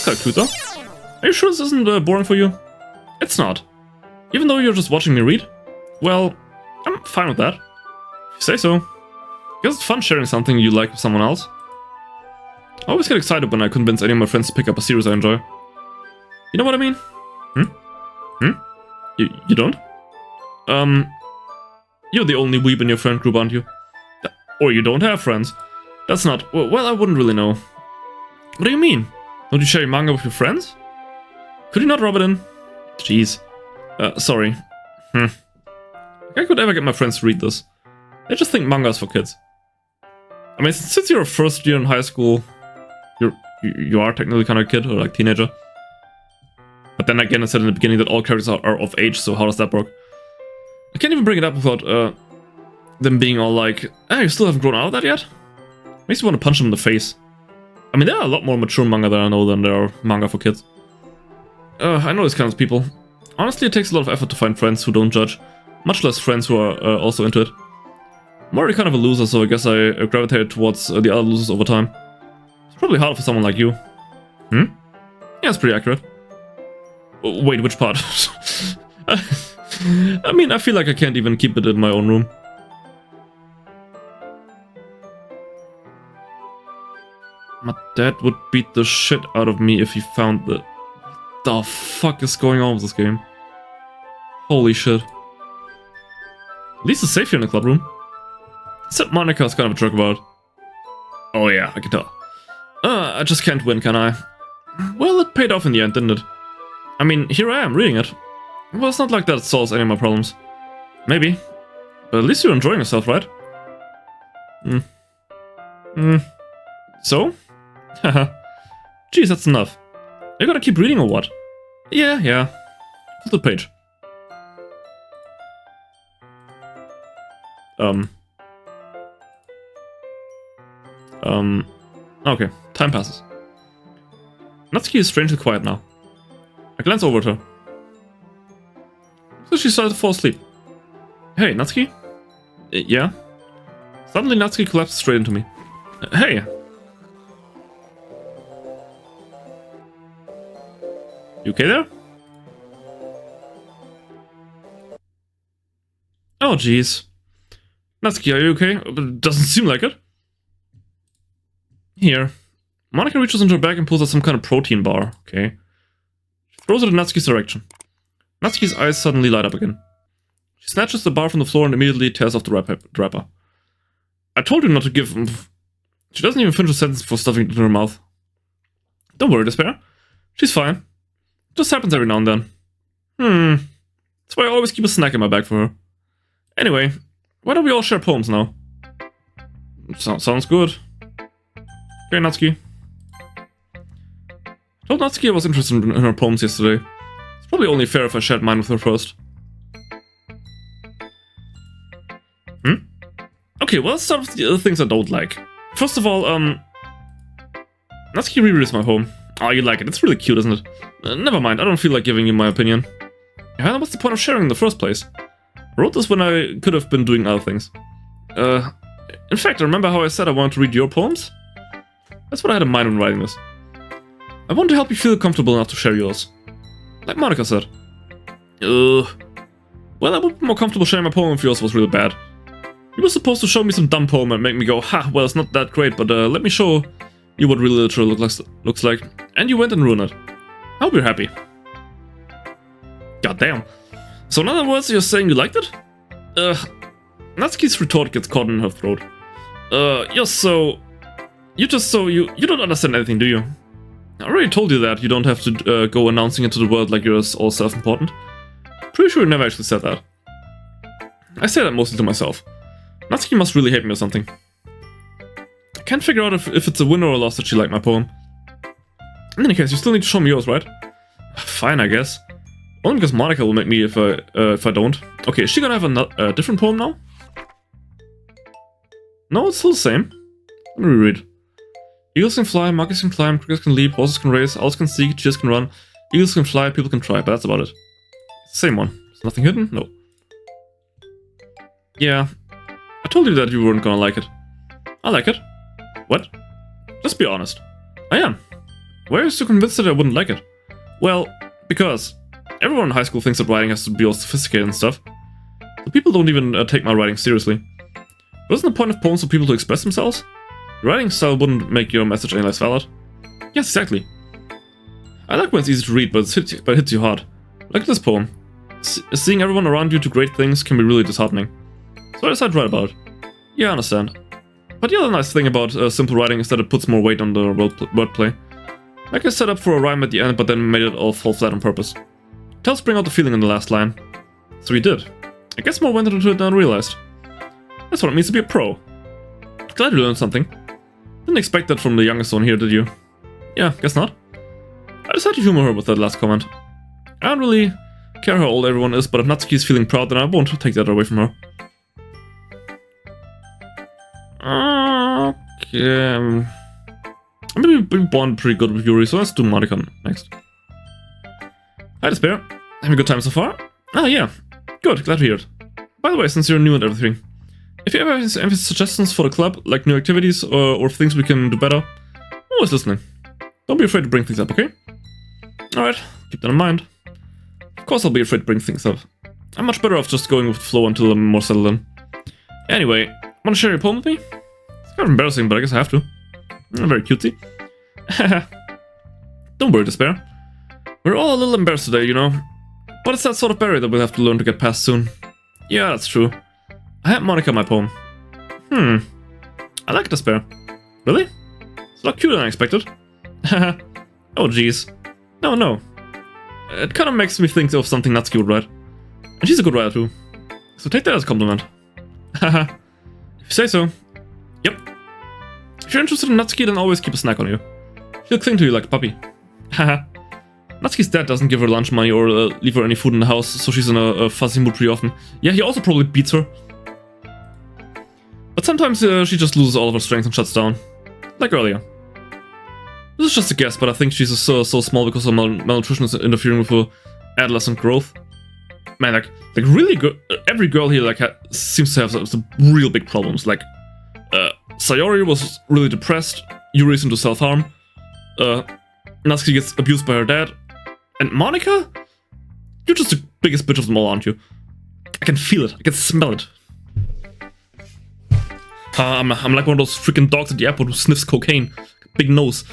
That's kind of cute though. Are you sure this isn't boring for you? It's not. Even though you're just watching me read? Well, I'm fine with that. If you say so. Guess it's fun sharing something you like with someone else. I always get excited when I convince any of my friends to pick up a series I enjoy. You know what I mean? You don't? You're the only weeb in your friend group, aren't you? Or you don't have friends. That's not... Well, I wouldn't really know. What do you mean? Don't you share your manga with your friends? Could you not rub it in? Jeez. Sorry. If I could ever get my friends to read this. They just think manga is for kids. I mean, since you're a first year in high school, you are technically kind of a kid, or like teenager. But then again, I said in the beginning that all characters are of age, so how does that work? I can't even bring it up without them being all like, "Ah, you still haven't grown out of that yet?" Makes me want to punch them in the face. I mean, there are a lot more mature manga that I know than there are manga for kids. I know these kinds of people. Honestly, it takes a lot of effort to find friends who don't judge, much less friends who are also into it. I'm already kind of a loser, so I guess I gravitated towards the other losers over time. It's probably hard for someone like you. Yeah, it's pretty accurate. Wait, which part? I mean, I feel like I can't even keep it in my own room. My dad would beat the shit out of me if he found that. What the fuck is going on with this game? Holy shit. At least it's safe here in the club room. Except Monika's kind of a jerk about it. Oh yeah, I can tell. I just can't win, can I? Well, it paid off in the end, didn't it? I mean, here I am, reading it. Well, it's not like that solves any of my problems. Maybe. But at least you're enjoying yourself, right? So? Haha. Jeez, that's enough. You gotta keep reading or what? Yeah. Flip the page. Okay, time passes. Natsuki is strangely quiet now. I glance over at her. So she started to fall asleep. Hey, Natsuki? Yeah? Suddenly Natsuki collapsed straight into me. Hey! You okay there? Oh, jeez. Natsuki, are you okay? Doesn't seem like it. Here. Monika reaches into her bag and pulls out some kind of protein bar. Okay. She throws it in Natsuki's direction. Natsuki's eyes suddenly light up again. She snatches the bar from the floor and immediately tears off the wrapper. I told you not to give... She doesn't even finish a sentence before stuffing it into her mouth. Don't worry, Despair. She's fine. It just happens every now and then. That's why I always keep a snack in my bag for her. Anyway, why don't we all share poems now? Sounds good. Okay, Natsuki. I told Natsuki I was interested in her poems yesterday. It's probably only fair if I shared mine with her first. Okay, well, let's start with the other things I don't like. First of all, Natsuki rereads my poem. Oh, you like it. It's really cute, isn't it? Never mind, I don't feel like giving you my opinion. Yeah, then what's the point of sharing in the first place? I wrote this when I could have been doing other things. In fact, remember how I said I wanted to read your poems? That's what I had in mind when writing this. I want to help you feel comfortable enough to share yours. Like Monika said. Well, I would be more comfortable sharing my poem if yours was really bad. You were supposed to show me some dumb poem and make me go, ha, well, it's not that great, but let me show you what real literature looks like. And you went and ruined it. I hope you're happy. God damn. So in other words, you're saying you liked it? Natsuki's retort gets caught in her throat. You don't understand anything, do you? I already told you that you don't have to go announcing it to the world like you're all self-important. Pretty sure you never actually said that. I say that mostly to myself. Natsuki must really hate me or something. I can't figure out if it's a win or a loss that she liked my poem. In any case, you still need to show me yours, right? Fine, I guess. Only because Monika will make me if I don't. Okay, is she gonna have a different poem now? No, it's still the same. Let me reread. Eagles can fly, monkeys can climb, crickets can leap, horses can race, owls can seek, cheers can run, eagles can fly, people can try, but that's about it. Same one. Is nothing hidden? No. Yeah. I told you that you weren't gonna like it. I like it. What? Just be honest. I am. Why are you so convinced that I wouldn't like it? Well, because everyone in high school thinks that writing has to be all sophisticated and stuff. So people don't even take my writing seriously. But isn't the point of poems for people to express themselves? Your writing style wouldn't make your message any less valid. Yes, exactly. I like when it's easy to read, but it hits you hard. Look at this poem. Seeing everyone around you do great things can be really disheartening. So I decided to write about it. Yeah, I understand. But the other nice thing about simple writing is that it puts more weight on the wordplay. Like I set up for a rhyme at the end, but then made it all fall flat on purpose. It helps bring out the feeling in the last line. So we did. I guess more went into it than I realized. That's what it means to be a pro. Glad you learned something. Didn't expect that from the youngest one here, did you? Yeah, guess not. I decided to humor her with that last comment. I don't really care how old everyone is, but if Natsuki is feeling proud, then I won't take that away from her. Okay. Maybe bond pretty good with Yuri, so let's do Monica next. Hi, Despair. Having a good time so far? Ah, yeah. Good, glad to hear it. By the way, since you're new and everything, if you ever have any suggestions for the club, like new activities or things we can do better, I'm always listening. Don't be afraid to bring things up, okay? Alright, keep that in mind. Of course I'll be afraid to bring things up. I'm much better off just going with the flow until I'm more settled in. Anyway, wanna share your poem with me? It's kind of embarrassing, but I guess I have to. Very cutesy. Don't worry, Despair. We're all a little embarrassed today, you know. But it's that sort of barrier that we'll have to learn to get past soon. Yeah, that's true. I had Monica my poem. I like Despair. Really? It's a lot cuter than I expected. Oh jeez. No. It kind of makes me think of something Natsuki would write. And she's a good writer too. So take that as a compliment. Haha. If you say so. Yep. If you're interested in Natsuki, then always keep a snack on you. She'll cling to you like a puppy. Haha. Natsuki's dad doesn't give her lunch money or leave her any food in the house, so she's in a fuzzy mood pretty often. Yeah, he also probably beats her. But sometimes she just loses all of her strength and shuts down. Like earlier. This is just a guess, but I think she's so small because her malnutrition is interfering with her adolescent growth. Man, like really good. Every girl here seems to have some real big problems. Like, Sayori was really depressed. Yuri's into self-harm. Natsuki gets abused by her dad. And Monica? You're just the biggest bitch of them all, aren't you? I can feel it. I can smell it. I'm like one of those freaking dogs at the airport who sniffs cocaine. Big nose.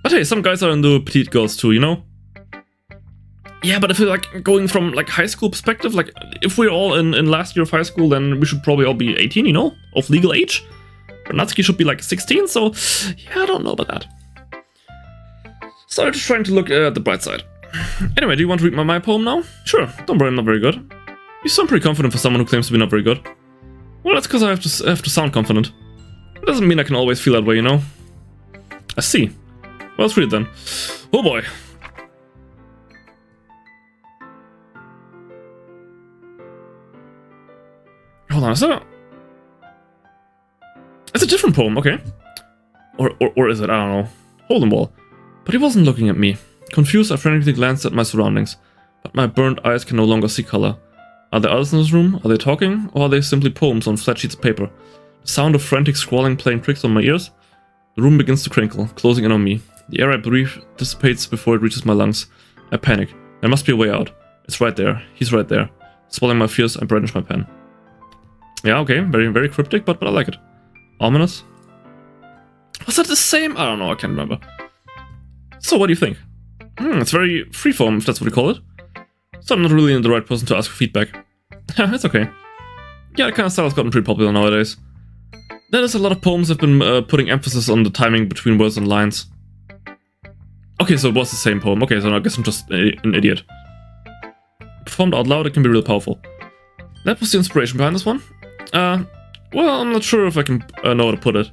But hey, some guys are into petite girls too, you know? Yeah, but if you're like going from like high school perspective, like if we're all in last year of high school, then we should probably all be 18, you know? Of legal age. But Natsuki should be like 16, so yeah, I don't know about that. So I'm just trying to look at the bright side. Anyway, do you want to read my poem now? Sure, don't worry, I'm not very good. You sound pretty confident for someone who claims to be not very good. Well, that's because I have to sound confident. It doesn't mean I can always feel that way, you know? I see. Well, let's read it then. Oh boy. Hold on, it's a different poem, okay. Or is it? I don't know. Hold them all. But he wasn't looking at me. Confused, I frantically glanced at my surroundings. But my burned eyes can no longer see color. Are there others in this room? Are they talking? Or are they simply poems on flat sheets of paper? The sound of frantic scrawling playing tricks on my ears? The room begins to crinkle, closing in on me. The air I breathe dissipates before it reaches my lungs. I panic. There must be a way out. It's right there. He's right there. Swallowing my fears, I brandish my pen. Yeah, okay. Very, very cryptic, but I like it. Ominous? Was that the same? I don't know. I can't remember. So, what do you think? It's very freeform, if that's what you call it. So I'm not really the right person to ask for feedback. It's okay. Yeah, that kind of style has gotten pretty popular nowadays. There's a lot of poems that have been putting emphasis on the timing between words and lines. Okay, so it was the same poem. Okay, so I guess I'm just an idiot. Performed out loud, it can be real powerful. That was the inspiration behind this one. Well, I'm not sure if I can know how to put it.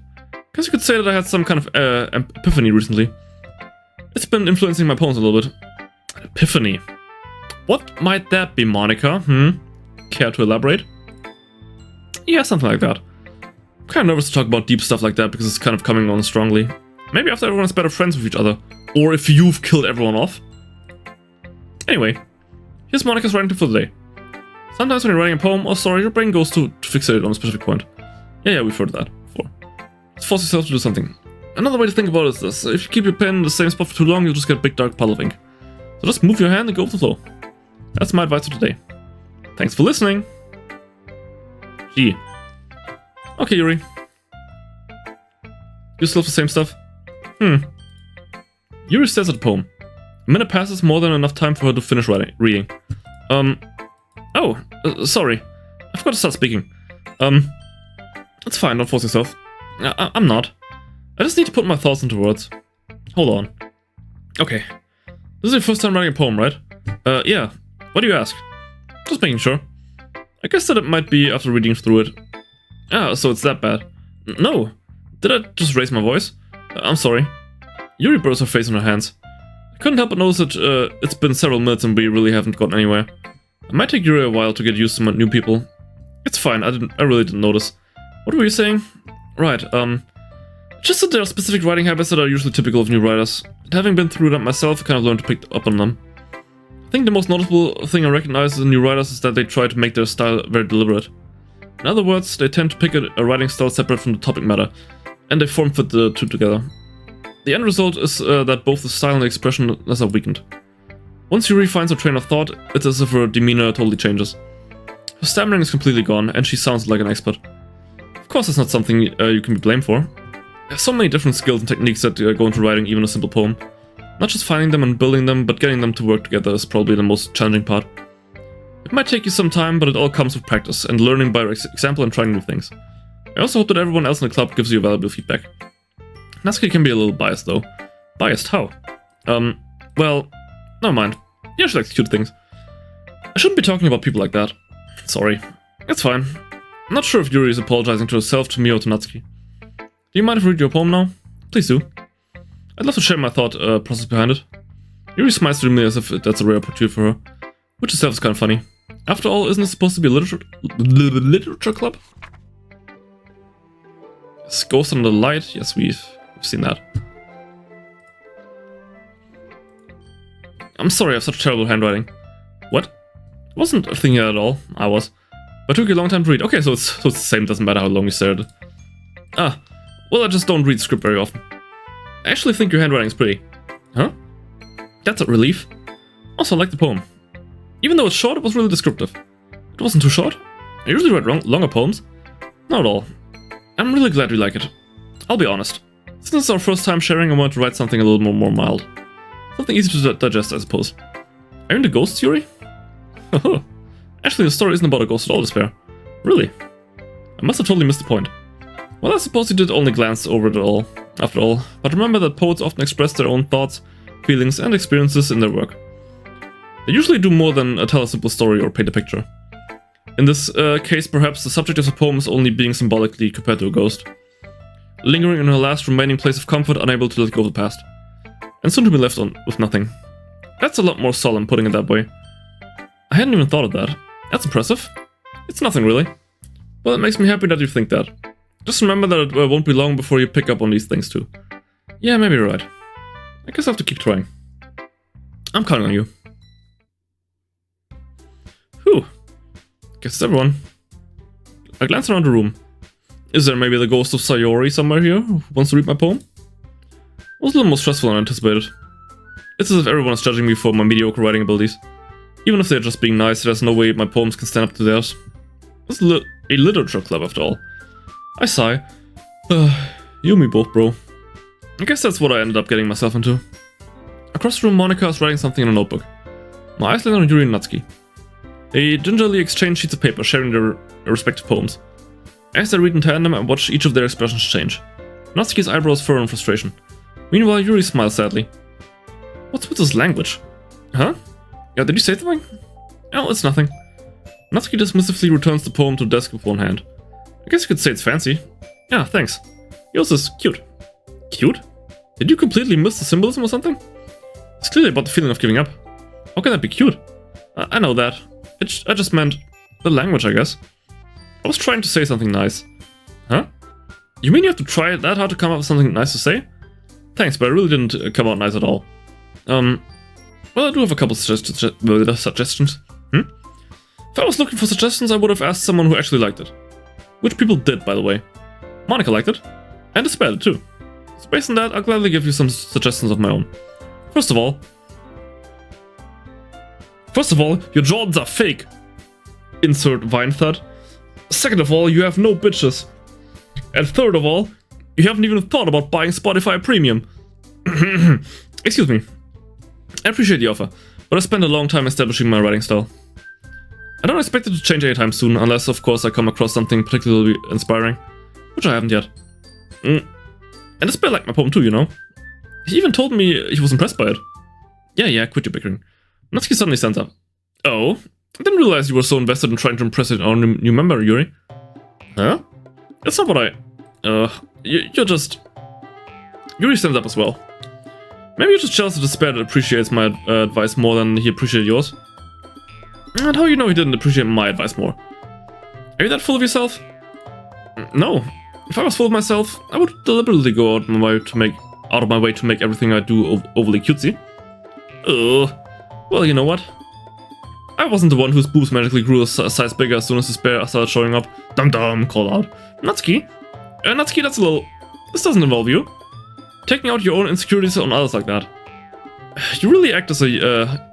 Guess you could say that I had some kind of epiphany recently. It's been influencing my poems a little bit. Epiphany. What might that be, Monica? Care to elaborate? Yeah, something like that. I'm kind of nervous to talk about deep stuff like that because it's kind of coming on strongly. Maybe after everyone is better friends with each other. Or if you've killed everyone off. Anyway, here's Monica's writing tip for the day. Sometimes when you're writing a poem or story, your brain goes to fixate on a specific point. Yeah, we've heard that before. Let's force yourself to do something. another way to think about it is this. If you keep your pen in the same spot for too long, you'll just get a big dark puddle of ink. So just move your hand and go with the flow. That's my advice for today. Thanks for listening. Gee. Okay, Yuri. You still have the same stuff? Yuri stares at the poem. A minute passes, more than enough time for her to finish reading. Sorry. I forgot to start speaking. It's fine, don't force yourself. I'm not. I just need to put my thoughts into words. Hold on. Okay. This is your first time writing a poem, right? Yeah. Why do you ask? Just making sure. I guess that it might be after reading through it. Ah, so it's that bad. No. Did I just raise my voice? I'm sorry. Yuri burrows her face in her hands. I couldn't help but notice that it's been several minutes and we really haven't gotten anywhere. It might take Yuri a while to get used to new people. It's fine, I really didn't notice. What were you saying? Right, just that there are specific writing habits that are usually typical of new writers. And having been through that myself, I kind of learned to pick up on them. I think the most noticeable thing I recognize in new writers is that they try to make their style very deliberate. In other words, they tend to pick a writing style separate from the topic matter, and they form-fit the two together. The end result is that both the style and the expression are weakened. Once Yuri finds her train of thought, it's as if her demeanor totally changes. Her stammering is completely gone, and she sounds like an expert. Of course, it's not something you can be blamed for. There's so many different skills and techniques that go into writing even a simple poem. Not just finding them and building them, but getting them to work together is probably the most challenging part. It might take you some time, but it all comes with practice and learning by example and trying new things. I also hope that everyone else in the club gives you valuable feedback. Natsuki can be a little biased though. Biased? How? Well, never mind. Yeah, she likes cute things. I shouldn't be talking about people like that. Sorry. It's fine. I'm not sure if Yuri is apologizing to herself, to me, or to Natsuki. Do you mind if I read your poem now? Please do. I'd love to share my thought process behind it. Yuri smiles to me as if that's a rare opportunity for her, which itself is kind of funny. After all, isn't it supposed to be a literature club? Yes, Ghost Under the Light. Yes, we've seen that. I'm sorry, I have such terrible handwriting. What? I wasn't thinking that at all. I was. But it took you a long time to read. Okay, so it's the same, doesn't matter how long you stare at it. Ah, well, I just don't read script very often. I actually think your handwriting is pretty. Huh? That's a relief. Also, I like the poem. Even though it's short, it was really descriptive. It wasn't too short. I usually write longer poems. Not at all. I'm really glad you like it. I'll be honest. Since it's our first time sharing, I wanted to write something a little more mild. Something easy to digest, I suppose. Are you into ghosts, Yuri? Actually, the story isn't about a ghost at all, Despair. Really? I must have totally missed the point. Well, I suppose you did only glance over it all, after all. But remember that poets often express their own thoughts, feelings, and experiences in their work. They usually do more than tell a simple story or paint a picture. In this case, perhaps the subject of the poem is only being symbolically compared to a ghost. Lingering in her last remaining place of comfort, unable to let go of the past. And soon to be left with nothing. That's a lot more solemn, putting it that way. I hadn't even thought of that. That's impressive. It's nothing really. Well, it makes me happy that you think that. Just remember that it won't be long before you pick up on these things too. Yeah, maybe you're right. I guess I have to keep trying. I'm counting on you. Whew. Guess it's everyone. I glance around the room. Is there maybe the ghost of Sayori somewhere here who wants to read my poem? It was a little more stressful than anticipated. It's as if everyone is judging me for my mediocre writing abilities. Even if they're just being nice, there's no way my poems can stand up to theirs. It's a literature club after all. I sigh. You and me both, bro. I guess that's what I ended up getting myself into. Across the room, Monica is writing something in a notebook. My eyes land on Yuri and Natsuki. They gingerly exchange sheets of paper, sharing their respective poems. As they read in tandem, I watch each of their expressions change. Natsuki's eyebrows furrow in frustration. Meanwhile, Yuri smiles sadly. What's with this language? Huh? Yeah, did you say something? Oh, it's nothing. Natsuki dismissively returns the poem to the desk with one hand. I guess you could say it's fancy. Yeah, thanks. Yours is cute. Cute? Did you completely miss the symbolism or something? It's clearly about the feeling of giving up. How can that be cute? I know that. I just meant the language, I guess. I was trying to say something nice. Huh? You mean you have to try that hard to come up with something nice to say? Thanks, but I really didn't come out nice at all. Well, I do have a couple suggestions. If I was looking for suggestions, I would have asked someone who actually liked it. Which people did, by the way. Monica liked it. And Despair did too. So based on that, I'll gladly give you some suggestions of my own. First of all, your Jordans are fake. Insert Vine thud. Second of all, you have no bitches. And third of all, you haven't even thought about buying Spotify Premium. Excuse me. I appreciate the offer, but I spent a long time establishing my writing style. I don't expect it to change anytime soon, unless of course I come across something particularly inspiring, which I haven't yet. And this bear liked my poem too, you know. He even told me he was impressed by it. Yeah, quit your bickering. Natsuki suddenly stands up. Oh, I didn't realize you were so invested in trying to impress our new member, Yuri. Huh? That's not what I... you're just... Yuri stands up as well. Maybe you're just jealous of the bear that appreciates my advice more than he appreciated yours. And how you know he didn't appreciate my advice more? Are you that full of yourself? No. If I was full of myself, I would deliberately go out of my way to make everything I do overly cutesy. Well, you know what? I wasn't the one whose boobs magically grew a size bigger as soon as the bear started showing up. Dum-dum, call out. Natsuki? Natsuki, that's a little... This doesn't involve you. Taking out your own insecurities on others like that. You really act as a...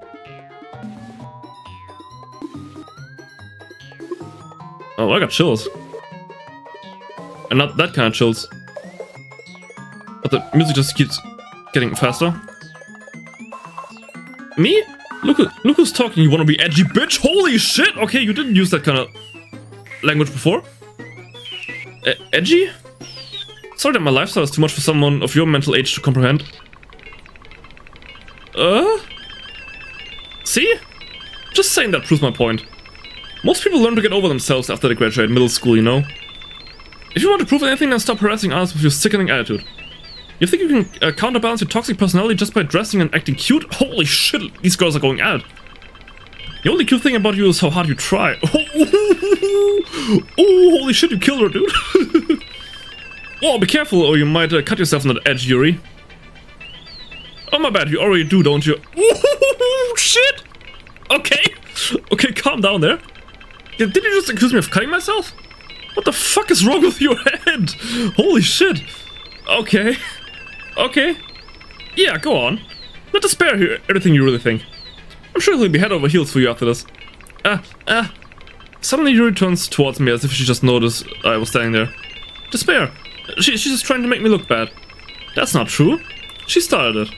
Oh, I got chills. And not that kind of chills. But the music just keeps getting faster. Me? Look who's talking, you wanna be edgy bitch? Holy shit! Okay, you didn't use that kind of language before. Edgy? Sorry that my lifestyle is too much for someone of your mental age to comprehend. See? Just saying that proves my point. Most people learn to get over themselves after they graduate middle school, you know? If you want to prove anything, then stop harassing others with your sickening attitude. You think you can counterbalance your toxic personality just by dressing and acting cute? Holy shit, these girls are going at it. The only cute thing about you is how hard you try. Oh, holy shit, you killed her, dude. Oh, be careful or you might cut yourself on that edge, Yuri. Oh, my bad, you already do, don't you? Ooh, shit! Okay, calm down there. Did you just accuse me of cutting myself? What the fuck is wrong with your head? Holy shit. Okay. Yeah, go on. Let the spare hear everything you really think. I'm sure he'll be head over heels for you after this. Suddenly Yuri turns towards me as if she just noticed I was standing there. Despair. She's just trying to make me look bad. That's not true. She started it.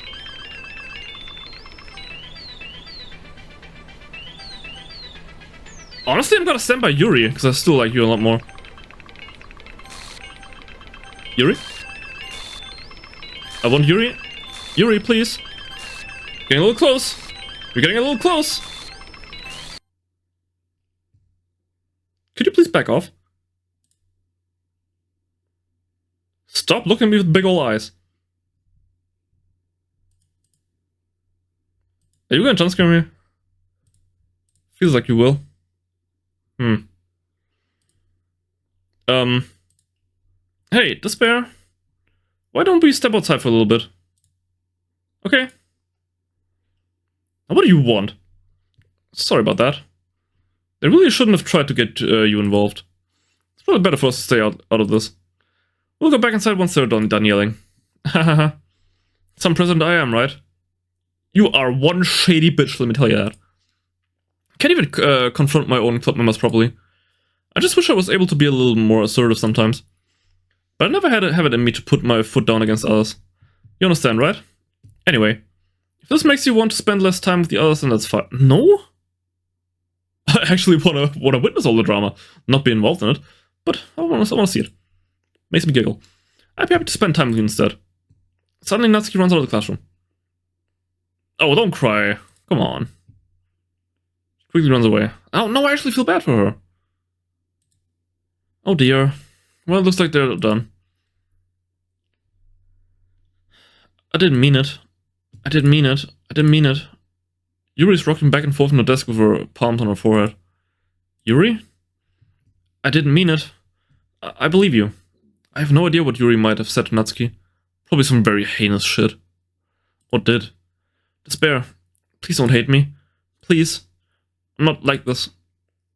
Honestly, I'm gonna stand by Yuri, because I still like you a lot more. Yuri? I want Yuri. Yuri, please. Getting a little close. You're getting a little close. Could you please back off? Stop looking at me with big ol' eyes. Are you gonna jump scare me? Feels like you will. Hey, Despair. Why don't we step outside for a little bit? Okay. Now what do you want? Sorry about that. They really shouldn't have tried to get you involved. It's probably better for us to stay out of this. We'll go back inside once they're done yelling. Hahaha. Some president I am, right? You are one shady bitch, let me tell you that. Can't even confront my own club members properly. I just wish I was able to be a little more assertive sometimes. But I never have it in me to put my foot down against others. You understand, right? Anyway, if this makes you want to spend less time with the others, then that's fine. No? I actually want to witness all the drama, not be involved in it. But I want to see it. Makes me giggle. I'd be happy to spend time with you instead. Suddenly Natsuki runs out of the classroom. Oh, don't cry. Come on. She quickly runs away. Oh, no, I actually feel bad for her. Oh dear. Well, it looks like they're done. I didn't mean it. I didn't mean it. I didn't mean it. Yuri's rocking back and forth on the desk with her palms on her forehead. Yuri? I didn't mean it. I believe you. I have no idea what Yuri might have said to Natsuki. Probably some very heinous shit. Or did. Despair. Please don't hate me. Please. I'm not like this.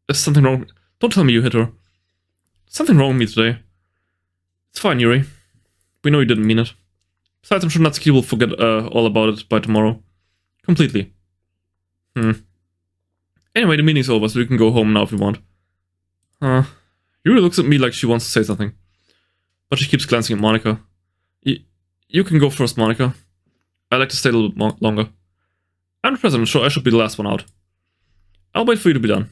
There's something wrong. Don't tell me you hit her. Something wrong with me today. It's fine, Yuri. We know you didn't mean it. Besides, I'm sure Natsuki will forget all about it by tomorrow. Completely. Anyway, the meeting's over, so we can go home now if you want. Yuri looks at me like she wants to say something. But she keeps glancing at Monica. You can go first, Monica. I'd like to stay a little bit longer. I'm the president, so I should be the last one out. I'll wait for you to be done.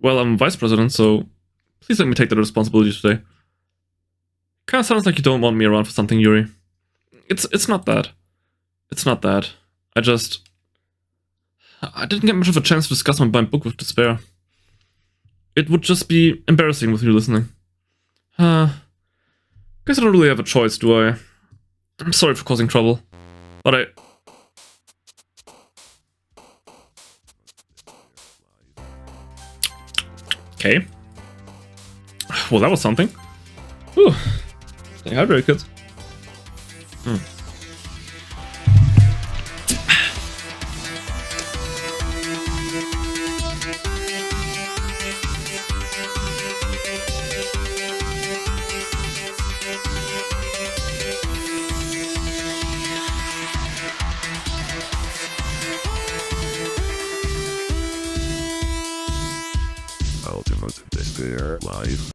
Well, I'm vice president, so please let me take that responsibility today. Kinda sounds like you don't want me around for something, Yuri. It's not that. It's not that. I didn't get much of a chance to discuss my book with Despair. It would just be embarrassing with you listening. Guess I don't really have a choice, do I? I'm sorry for causing trouble, but Okay. Well, that was something. Whew. Stay hydrated, kids. Ultimate Despair Live.